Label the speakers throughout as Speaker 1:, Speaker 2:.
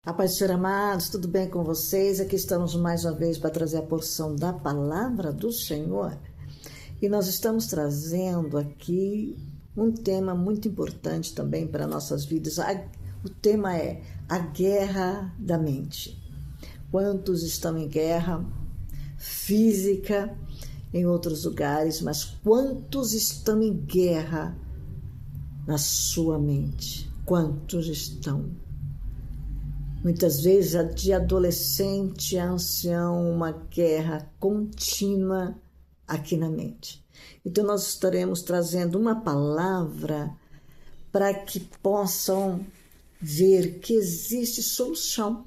Speaker 1: A paz do Senhor, amados, tudo bem com vocês? Aqui estamos mais uma vez para trazer a porção da palavra do Senhor. E nós estamos trazendo aqui um tema muito importante também para nossas vidas. O tema é a guerra da mente. Quantos estão em guerra física em outros lugares, mas quantos estão em guerra na sua mente? Quantos estão? Muitas vezes, de adolescente a ancião, uma guerra contínua aqui na mente. Então, nós estaremos trazendo uma palavra para que possam ver que existe solução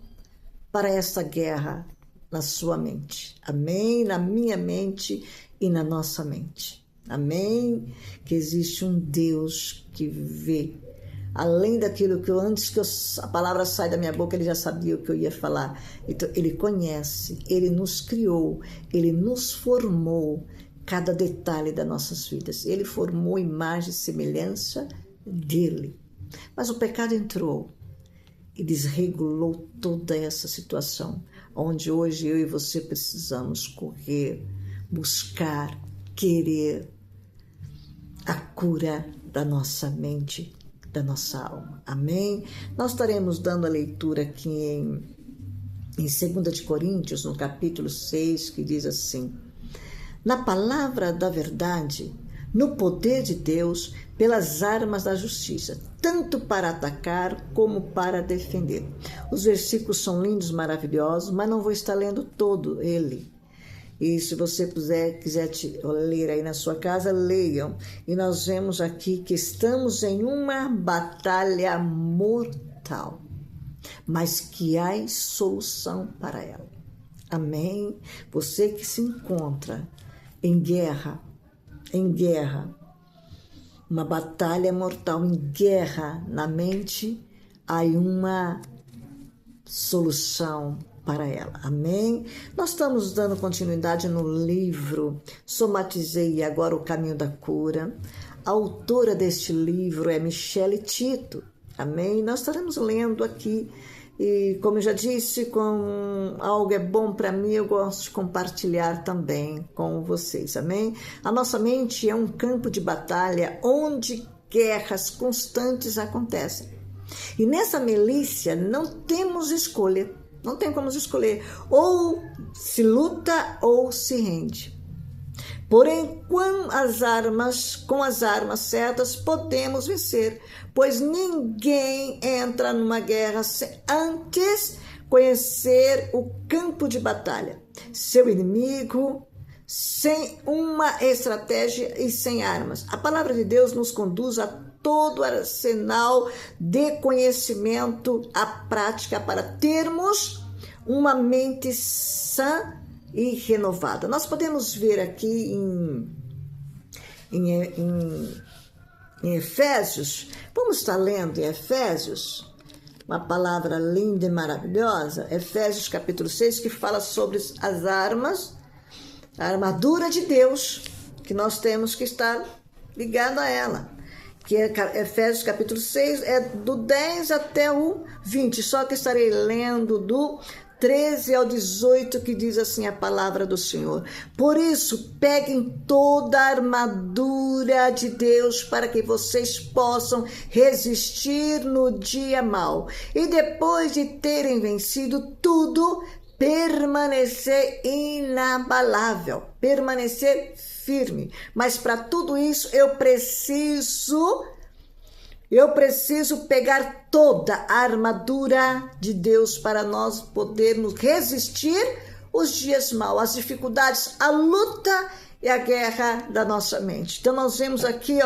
Speaker 1: para essa guerra na sua mente. Amém? Na minha mente e na nossa mente. Amém? Que existe um Deus que vê. Além daquilo que antes que a palavra sai da minha boca, ele já sabia o que eu ia falar. Então, ele conhece, ele nos criou, ele nos formou cada detalhe das nossas vidas. Ele formou imagem e semelhança dele. Mas o pecado entrou e desregulou toda essa situação, onde hoje eu e você precisamos correr, buscar, querer a cura da nossa mente, da nossa alma. Amém? Nós estaremos dando a leitura aqui em 2 de Coríntios, no capítulo 6, que diz assim: na palavra da verdade, no poder de Deus, pelas armas da justiça, tanto para atacar como para defender. Os versículos são lindos, maravilhosos, mas não vou estar lendo todo ele. E se você quiser ler aí na sua casa, leiam. E nós vemos aqui que estamos em uma batalha mortal, mas que há solução para ela. Amém? Você que se encontra em guerra, uma batalha mortal, em guerra na mente, há uma solução para ela. Amém? Nós estamos dando continuidade no livro Somatizei Agora o Caminho da Cura. A autora deste livro é Michele Tito. Amém? Nós estaremos lendo aqui e, como eu já disse, com algo é bom para mim, eu gosto de compartilhar também com vocês. Amém? A nossa mente é um campo de batalha onde guerras constantes acontecem. E nessa milícia não temos escolha. Não tem como escolher, ou se luta ou se rende. Porém, com as armas certas, podemos vencer, pois ninguém entra numa guerra sem antes conhecer o campo de batalha, seu inimigo, sem uma estratégia e sem armas. A palavra de Deus nos conduz a todo o arsenal de conhecimento, a prática para termos uma mente sã e renovada. Nós podemos ver aqui em Efésios, vamos estar lendo em Efésios, uma palavra linda e maravilhosa, Efésios capítulo 6, que fala sobre as armas, a armadura de Deus, que nós temos que estar ligado a ela. Que é Efésios capítulo 6, é do 10 até o 20, só que estarei lendo do 13 ao 18, que diz assim a palavra do Senhor. Por isso, peguem toda a armadura de Deus para que vocês possam resistir no dia mau. E depois de terem vencido tudo, permanecer inabalável, permanecer firme. Mas para tudo isso eu preciso pegar toda a armadura de Deus para nós podermos resistir os dias maus, as dificuldades, a luta e a guerra da nossa mente. Então nós vemos aqui,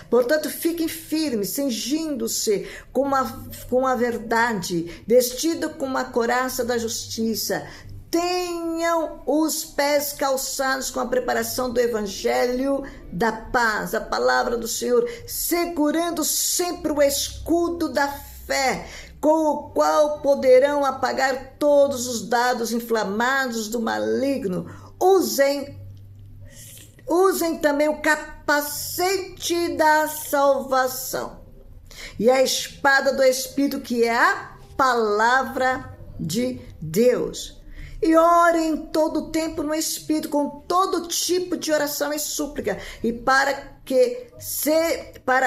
Speaker 1: portanto, fiquem firmes, cingindo-se com a verdade, vestido com uma couraça da justiça. Tenham os pés calçados com a preparação do evangelho da paz, a palavra do Senhor, segurando sempre o escudo da fé, com o qual poderão apagar todos os dardos inflamados do maligno. Usem também o capacete da salvação e a espada do Espírito, que é a palavra de Deus. E ore em todo o tempo no Espírito, com todo tipo de oração e súplica. E para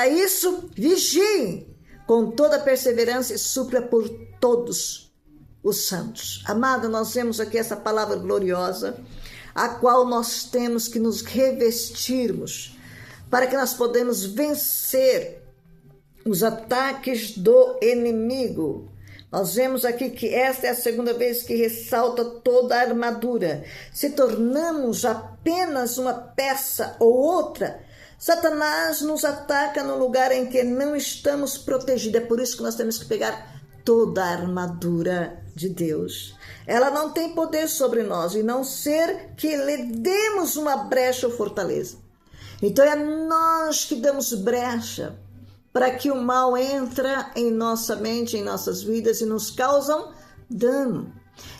Speaker 1: isso, vigiem com toda perseverança e súplica por todos os santos. Amado, nós vemos aqui essa palavra gloriosa, a qual nós temos que nos revestirmos, para que nós podemos vencer os ataques do inimigo. Nós vemos aqui que esta é a segunda vez que ressalta toda a armadura. Se tornamos apenas uma peça ou outra, Satanás nos ataca no lugar em que não estamos protegidos. É por isso que nós temos que pegar toda a armadura de Deus. Ela não tem poder sobre nós, e não ser que lhe demos uma brecha ou fortaleza. Então é nós que damos brecha para que o mal entra em nossa mente, em nossas vidas e nos causam dano.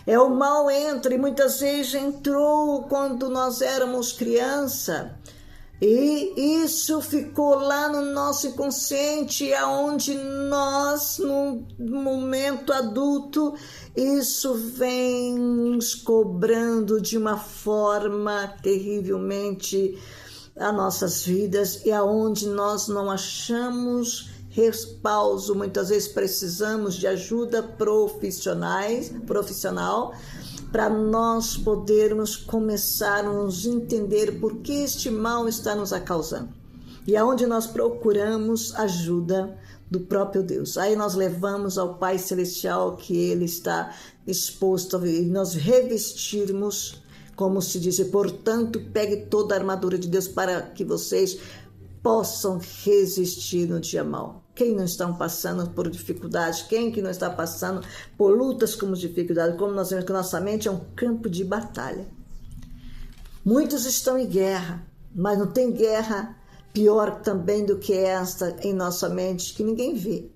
Speaker 1: O mal entra, e muitas vezes entrou quando nós éramos criança, e isso ficou lá no nosso inconsciente, aonde nós, no momento adulto, isso vem nos cobrando de uma forma terrivelmente as nossas vidas, e aonde nós não achamos respaldo. Muitas vezes precisamos de ajuda profissional, para nós podermos começar a nos entender por que este mal está nos causando. E aonde nós procuramos ajuda do próprio Deus. Aí nós levamos ao Pai Celestial, que Ele está disposto a nós revestirmos, como se diz, portanto, pegue toda a armadura de Deus para que vocês possam resistir no dia mau. Quem não está passando por dificuldades, quem que não está passando por lutas como dificuldades, como nós vemos que nossa mente é um campo de batalha. Muitos estão em guerra, mas não tem guerra pior também do que esta em nossa mente, que ninguém vê.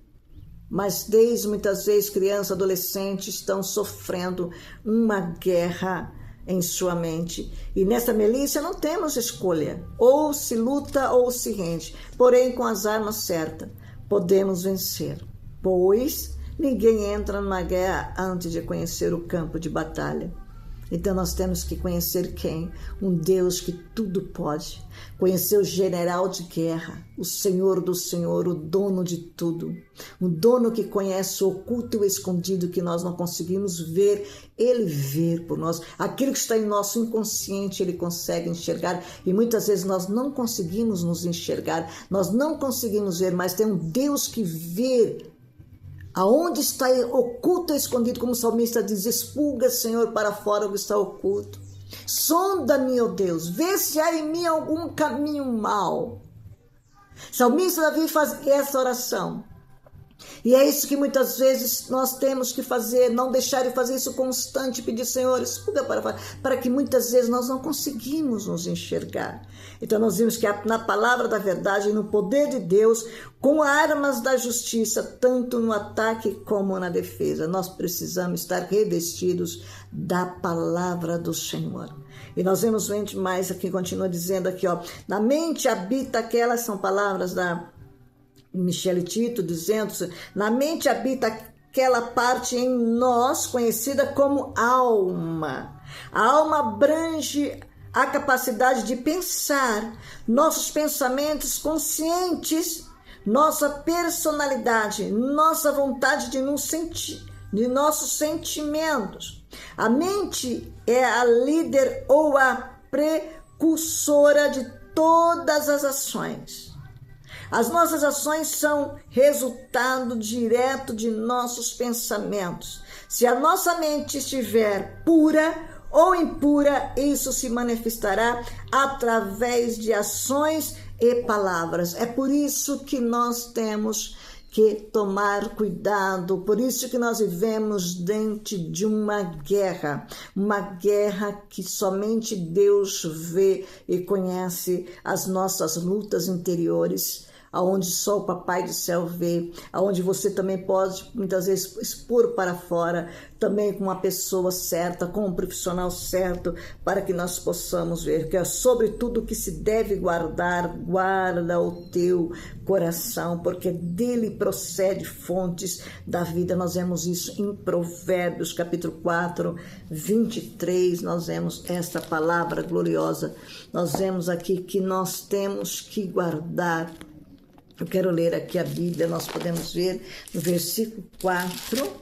Speaker 1: Mas desde muitas vezes crianças, adolescentes estão sofrendo uma guerra em sua mente. E nessa milícia não temos escolha. Ou se luta ou se rende. Porém, com as armas certas, podemos vencer. Pois ninguém entra numa guerra antes de conhecer o campo de batalha. Então nós temos que conhecer quem? Um Deus que tudo pode. Conhecer o general de guerra, o Senhor do Senhor, o dono de tudo. O dono que conhece o oculto e o escondido que nós não conseguimos ver. Ele vê por nós. Aquilo que está em nosso inconsciente, Ele consegue enxergar. E muitas vezes nós não conseguimos nos enxergar. Nós não conseguimos ver, mas tem um Deus que vê aonde está oculto e escondido, como o salmista diz: expulga, Senhor, para fora o que está oculto. Sonda-me, ó Deus, vê se há em mim algum caminho mau. Salmista Davi faz essa oração. E é isso que muitas vezes nós temos que fazer, não deixar de fazer isso constante, pedir: Senhor, expulga para fora, para que muitas vezes nós não conseguimos nos enxergar. Então nós vimos que na palavra da verdade, no poder de Deus, com armas da justiça, tanto no ataque como na defesa, nós precisamos estar revestidos da palavra do Senhor. E nós vemos mais aqui, continua dizendo aqui, ó, na mente habita aquelas, são palavras da Michele Tito, dizendo: na mente habita aquela parte em nós conhecida como alma. A alma abrange a capacidade de pensar, nossos pensamentos conscientes, nossa personalidade, nossa vontade de nos sentir, de nossos sentimentos. A mente é a líder ou a precursora de todas as ações. As nossas ações são resultado direto de nossos pensamentos. Se a nossa mente estiver pura ou impura, isso se manifestará através de ações e palavras. É por isso que nós temos que tomar cuidado, por isso que nós vivemos dentro de uma guerra que somente Deus vê e conhece as nossas lutas interiores, aonde só o Papai do Céu vê, aonde você também pode muitas vezes expor para fora, também com uma pessoa certa, com um profissional certo, para que nós possamos ver que é sobre tudo que se deve guardar, guarda o teu coração, porque dele procede fontes da vida. Nós vemos isso em Provérbios, capítulo 4, 23, nós vemos esta palavra gloriosa. Nós vemos aqui que nós temos que guardar. Eu quero ler aqui a Bíblia, nós podemos ver no versículo 4,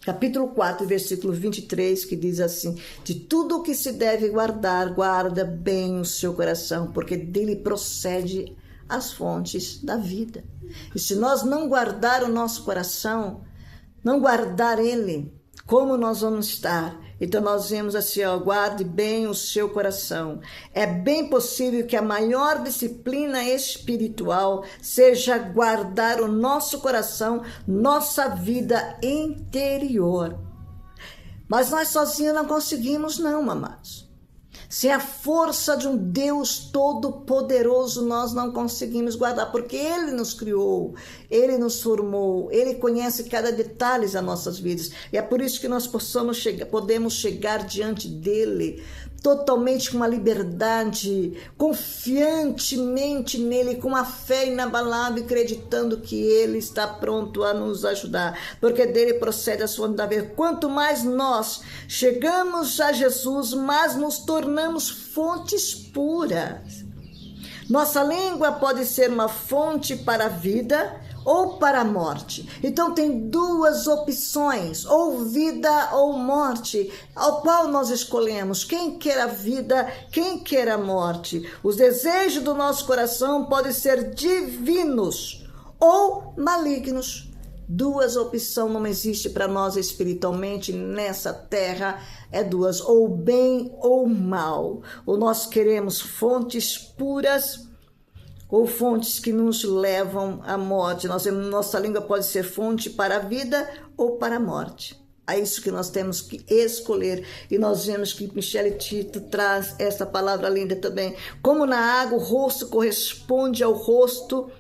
Speaker 1: capítulo 4, versículo 23, que diz assim: de tudo o que se deve guardar, guarda bem o seu coração, porque dele procede as fontes da vida. E se nós não guardar o nosso coração, não guardar ele, como nós vamos estar? Então nós vemos assim, ó, guarde bem o seu coração. É bem possível que a maior disciplina espiritual seja guardar o nosso coração, nossa vida interior. Mas nós sozinhos não conseguimos não, amados. Sem a força de um Deus todo-poderoso, nós não conseguimos guardar, porque Ele nos criou, Ele nos formou, Ele conhece cada detalhe das nossas vidas. E é por isso que nós podemos chegar diante dEle totalmente com uma liberdade, confiantemente nele, com uma fé inabalável, acreditando que ele está pronto a nos ajudar, porque dele procede a sua vida. Quanto mais nós chegamos a Jesus, mais nos tornamos fontes puras. Nossa língua pode ser uma fonte para a vida ou para a morte. Então tem duas opções, ou vida ou morte, ao qual nós escolhemos. Quem quer a vida, quem quer a morte. Os desejos do nosso coração podem ser divinos ou malignos. Duas opções não existe para nós espiritualmente nessa terra, é duas, ou bem ou mal. Ou nós queremos fontes puras, ou fontes que nos levam à morte. Nossa língua pode ser fonte para a vida ou para a morte. É isso que nós temos que escolher. E nós vemos que Michele Tito traz essa palavra linda também. Como na água o rosto corresponde ao rosto,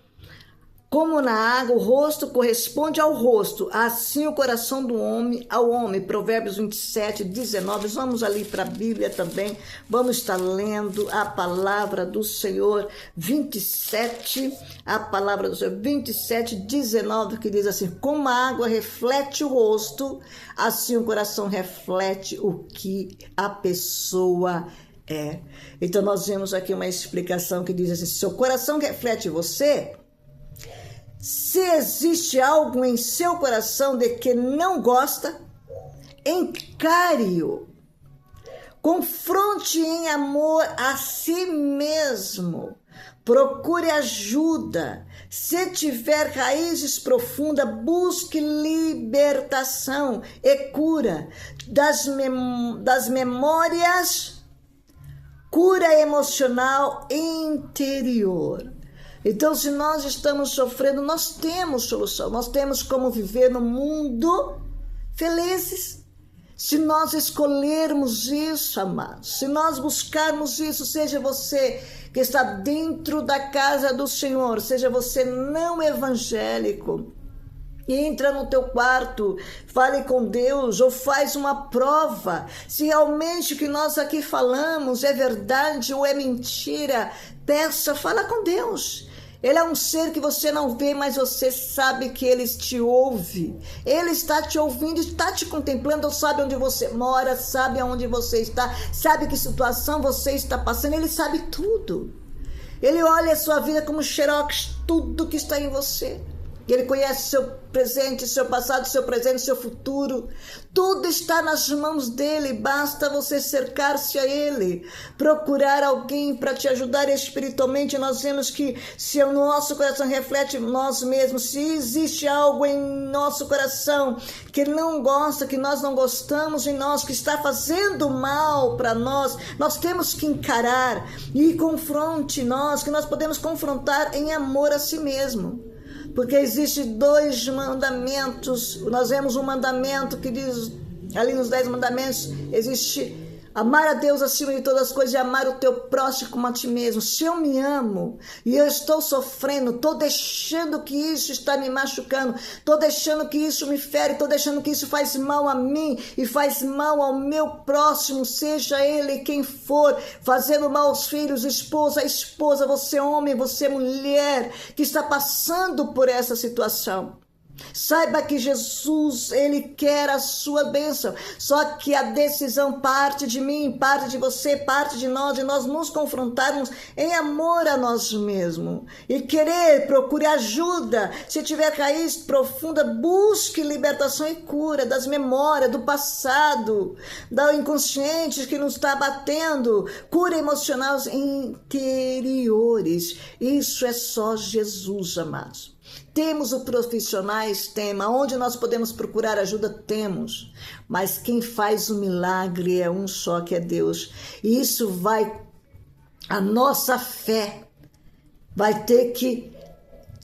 Speaker 1: como na água o rosto corresponde ao rosto, assim o coração do homem ao homem. Provérbios 27, 19. Vamos ali para a Bíblia também. Vamos estar lendo a palavra do Senhor 27, a palavra do Senhor 27, 19, que diz assim: como a água reflete o rosto, assim o coração reflete o que a pessoa é. Então nós vemos aqui uma explicação que diz assim: seu coração reflete você. Se existe algo em seu coração de que não gosta, encare-o. Confronte em amor a si mesmo. Procure ajuda. Se tiver raízes profundas, busque libertação e cura das memórias, cura emocional interior. Então, se nós estamos sofrendo, nós temos solução, nós temos como viver no mundo felizes. Se nós escolhermos isso, amados, se nós buscarmos isso, seja você que está dentro da casa do Senhor, seja você não evangélico, entra no teu quarto, fale com Deus ou faz uma prova. Se realmente o que nós aqui falamos é verdade ou é mentira, peça, fala com Deus. Ele é um ser que você não vê, mas você sabe que ele te ouve. Ele está te ouvindo, está te contemplando, sabe onde você mora, sabe aonde você está, sabe que situação você está passando, ele sabe tudo. Ele olha a sua vida como xerox, tudo que está em você. Ele conhece seu presente, seu passado, seu presente, seu futuro. Tudo está nas mãos dele. Basta você cercar-se a ele. Procurar alguém para te ajudar espiritualmente. Nós vemos que se o nosso coração reflete nós mesmos, se existe algo em nosso coração que ele não gosta, que nós não gostamos em nós, que está fazendo mal para nós, nós temos que encarar e confronte nós, que nós podemos confrontar em amor a si mesmo. Porque existem dois mandamentos. Nós vemos um mandamento que diz, ali nos 10 mandamentos, existe Amar a Deus acima de todas as coisas e amar o teu próximo como a ti mesmo. Se eu me amo e eu estou sofrendo, estou deixando que isso está me machucando, estou deixando que isso me fere, estou deixando que isso faz mal a mim e faz mal ao meu próximo, seja ele quem for, fazendo mal aos filhos, esposa, você homem, você mulher, que está passando por essa situação. Saiba que Jesus, ele quer a sua bênção, só que a decisão parte de mim, parte de você, parte de nós nos confrontarmos em amor a nós mesmos e procure ajuda. Se tiver raiz profunda, busque libertação e cura das memórias, do passado, do inconsciente que nos está abatendo, cura emocional interiores. Isso é só Jesus, amados. Temos os profissionais, onde nós podemos procurar ajuda, temos. Mas quem faz o milagre é um só, que é Deus. E isso a nossa fé vai ter que,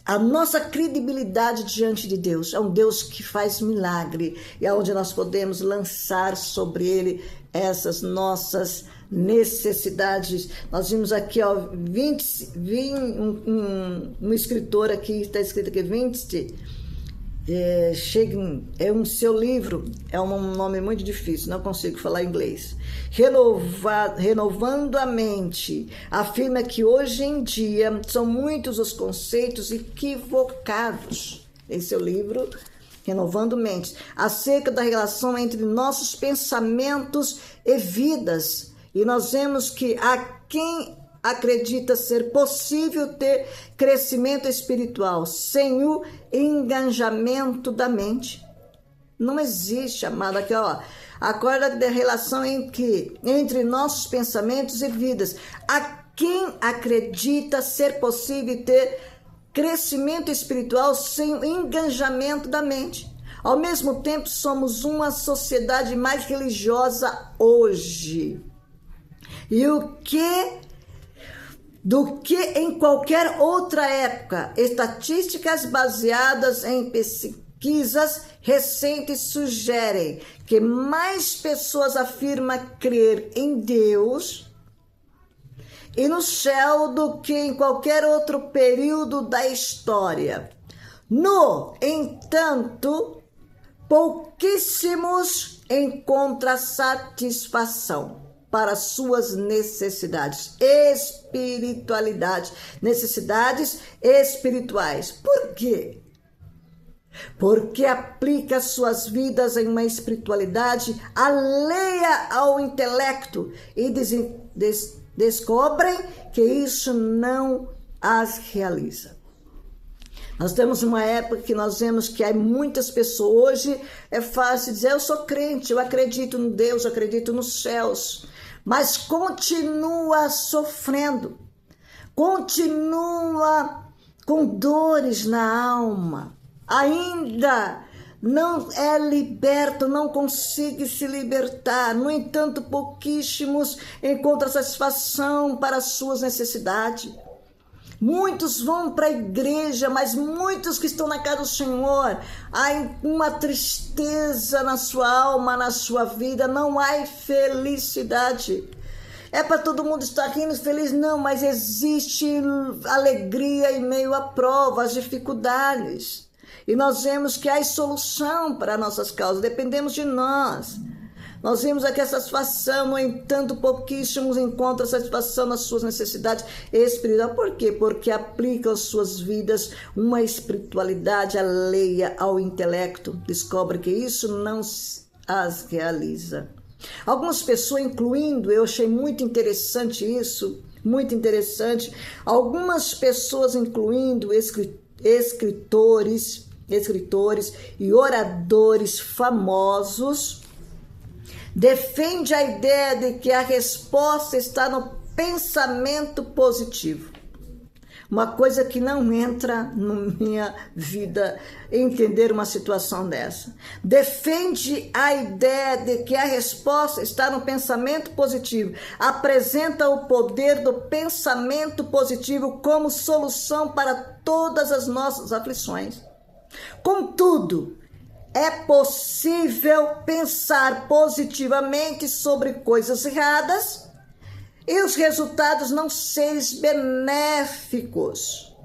Speaker 1: a nossa credibilidade diante de Deus. É um Deus que faz milagre. E é onde nós podemos lançar sobre Ele essas nossas necessidades. Nós vimos aqui, ó, um escritor aqui, está escrito aqui, é um seu livro, é um nome muito difícil, não consigo falar inglês. Renovando a mente, afirma que hoje em dia são muitos os conceitos equivocados. Esse é o livro, Renovando Mentes, acerca da relação entre nossos pensamentos e vidas. E nós vemos que a quem acredita ser possível ter crescimento espiritual sem o engajamento da mente, não existe, amado. Aqui, ó, acorda da relação entre nossos pensamentos e vidas. A quem acredita ser possível ter crescimento espiritual sem o engajamento da mente. Ao mesmo tempo, somos uma sociedade mais religiosa hoje. E do que em qualquer outra época. Estatísticas baseadas em pesquisas recentes sugerem que mais pessoas afirmam crer em Deus e no céu do que em qualquer outro período da história. No entanto, pouquíssimos encontram satisfação para suas necessidades necessidades espirituais. Por quê? Porque aplica suas vidas em uma espiritualidade alheia ao intelecto e descobrem que isso não as realiza. Nós temos uma época que nós vemos que há muitas pessoas. Hoje é fácil dizer: eu sou crente, eu acredito no Deus, eu acredito nos céus, mas continua sofrendo, continua com dores na alma, ainda não é liberto, não consegue se libertar. No entanto, pouquíssimos encontram satisfação para as suas necessidades. Muitos vão para a igreja, mas muitos que estão na casa do Senhor, há uma tristeza na sua alma, na sua vida, não há felicidade. É para todo mundo estar rindo, feliz? Não, mas existe alegria em meio a provas, dificuldades. E nós vemos que há solução para nossas causas, dependemos de nós. Nós vimos aqui a satisfação, no entanto, pouquíssimos encontram satisfação nas suas necessidades espirituais. Por quê? Porque aplicam às suas vidas uma espiritualidade alheia ao intelecto. Descobre que isso não as realiza. Algumas pessoas, incluindo, eu achei muito interessante isso, muito interessante, algumas pessoas, incluindo escritores e oradores famosos, defende a ideia de que a resposta está no pensamento positivo. Uma coisa que não entra na minha vida entender uma situação dessa. Defende a ideia de que a resposta está no pensamento positivo. Apresenta o poder do pensamento positivo como solução para todas as nossas aflições. Contudo, é possível pensar positivamente sobre coisas erradas e os resultados não serem benéficos.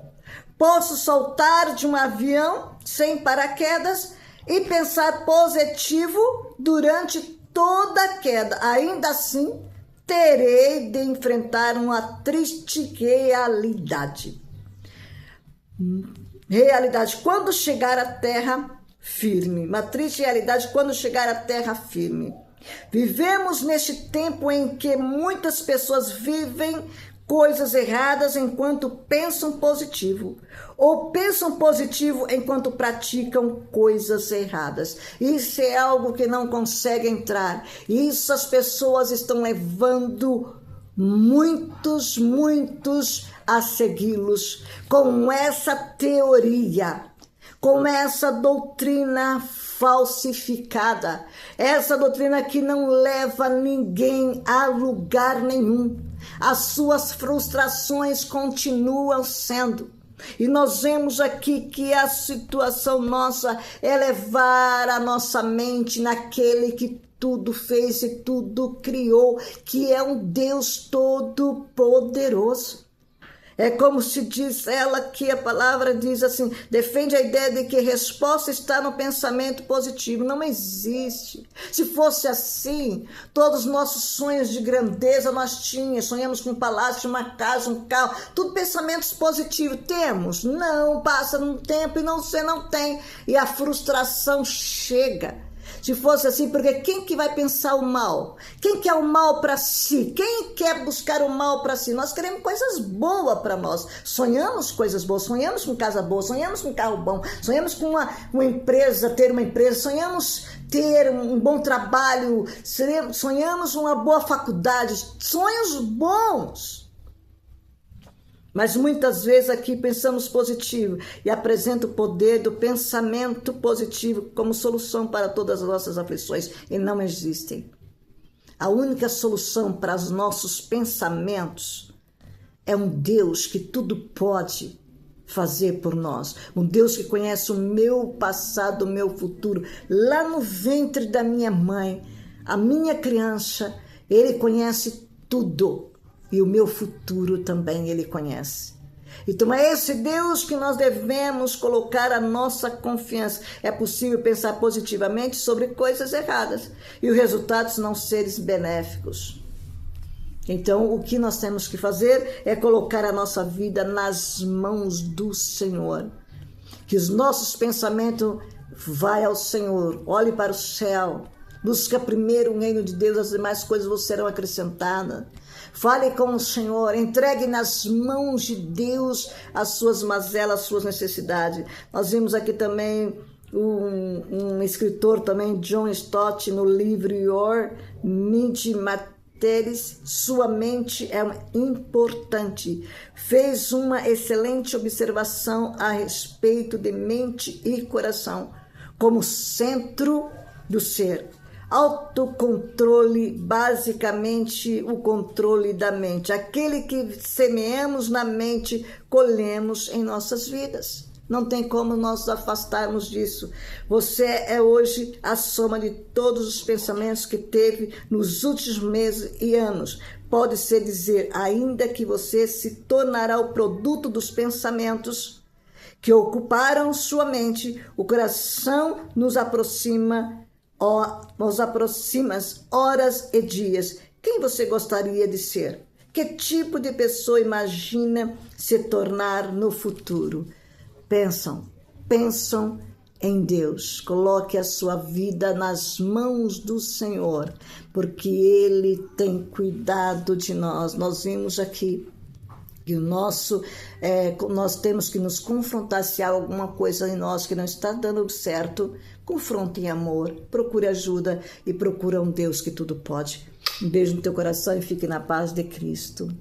Speaker 1: Posso saltar de um avião sem paraquedas e pensar positivo durante toda a queda. Ainda assim, terei de enfrentar uma triste realidade. Quando chegar à terra firme. Uma triste realidade quando chegar à terra firme. Vivemos neste tempo em que muitas pessoas vivem coisas erradas enquanto pensam positivo, ou pensam positivo enquanto praticam coisas erradas. Isso é algo que não consegue entrar. Isso as pessoas estão levando muitos a segui-los com essa teoria, com essa doutrina falsificada, essa doutrina que não leva ninguém a lugar nenhum. As suas frustrações continuam sendo. E nós vemos aqui que a situação nossa é levar a nossa mente naquele que tudo fez e tudo criou, que é um Deus todo-poderoso. É como se diz ela que a palavra diz assim, defende a ideia de que a resposta está no pensamento positivo. Não existe. Se fosse assim, todos os nossos sonhos de grandeza nós tínhamos. Sonhamos com um palácio, uma casa, um carro, tudo pensamentos positivos. Temos? Não, passa um tempo e você não tem. E a frustração chega. Se fosse assim, porque quem que vai pensar o mal? Quem quer o mal para si? Quem quer buscar o mal para si? Nós queremos coisas boas para nós. Sonhamos coisas boas, sonhamos com casa boa, sonhamos com carro bom, sonhamos com uma empresa, ter uma empresa, sonhamos ter um bom trabalho, sonhamos uma boa faculdade, sonhos bons. Mas muitas vezes aqui pensamos positivo e apresenta o poder do pensamento positivo como solução para todas as nossas aflições e não existem. A única solução para os nossos pensamentos é um Deus que tudo pode fazer por nós. Um Deus que conhece o meu passado, o meu futuro. Lá no ventre da minha mãe, a minha criança, Ele conhece tudo. E o meu futuro também Ele conhece. Então é esse Deus que nós devemos colocar a nossa confiança. É possível pensar positivamente sobre coisas erradas e os resultados não serem benéficos. Então o que nós temos que fazer é colocar a nossa vida nas mãos do Senhor. Que os nossos pensamentos vá ao Senhor, olhe para o céu, busca primeiro o reino de Deus, as demais coisas vos serão acrescentadas. Fale com o Senhor, entregue nas mãos de Deus as suas mazelas, as suas necessidades. Nós vimos aqui também um escritor também, John Stott, no livro Your Mind Matters, sua mente é importante. Fez uma excelente observação a respeito de mente e coração como centro do ser. Autocontrole, basicamente o controle da mente. Aquele que semeamos na mente, colhemos em nossas vidas. Não tem como nós afastarmos disso. Você é hoje a soma de todos os pensamentos que teve nos últimos meses e anos. Pode-se dizer ainda que você se tornará o produto dos pensamentos que ocuparam sua mente. O coração nos aproxima horas e dias. Quem você gostaria de ser? Que tipo de pessoa imagina se tornar no futuro? Pensam em Deus. Coloque a sua vida nas mãos do Senhor, porque Ele tem cuidado de nós. Nós vimos aqui que nós temos que nos confrontar se há alguma coisa em nós que não está dando certo. Confronte em amor, procure ajuda e procure um Deus que tudo pode. Um beijo no teu coração e fique na paz de Cristo.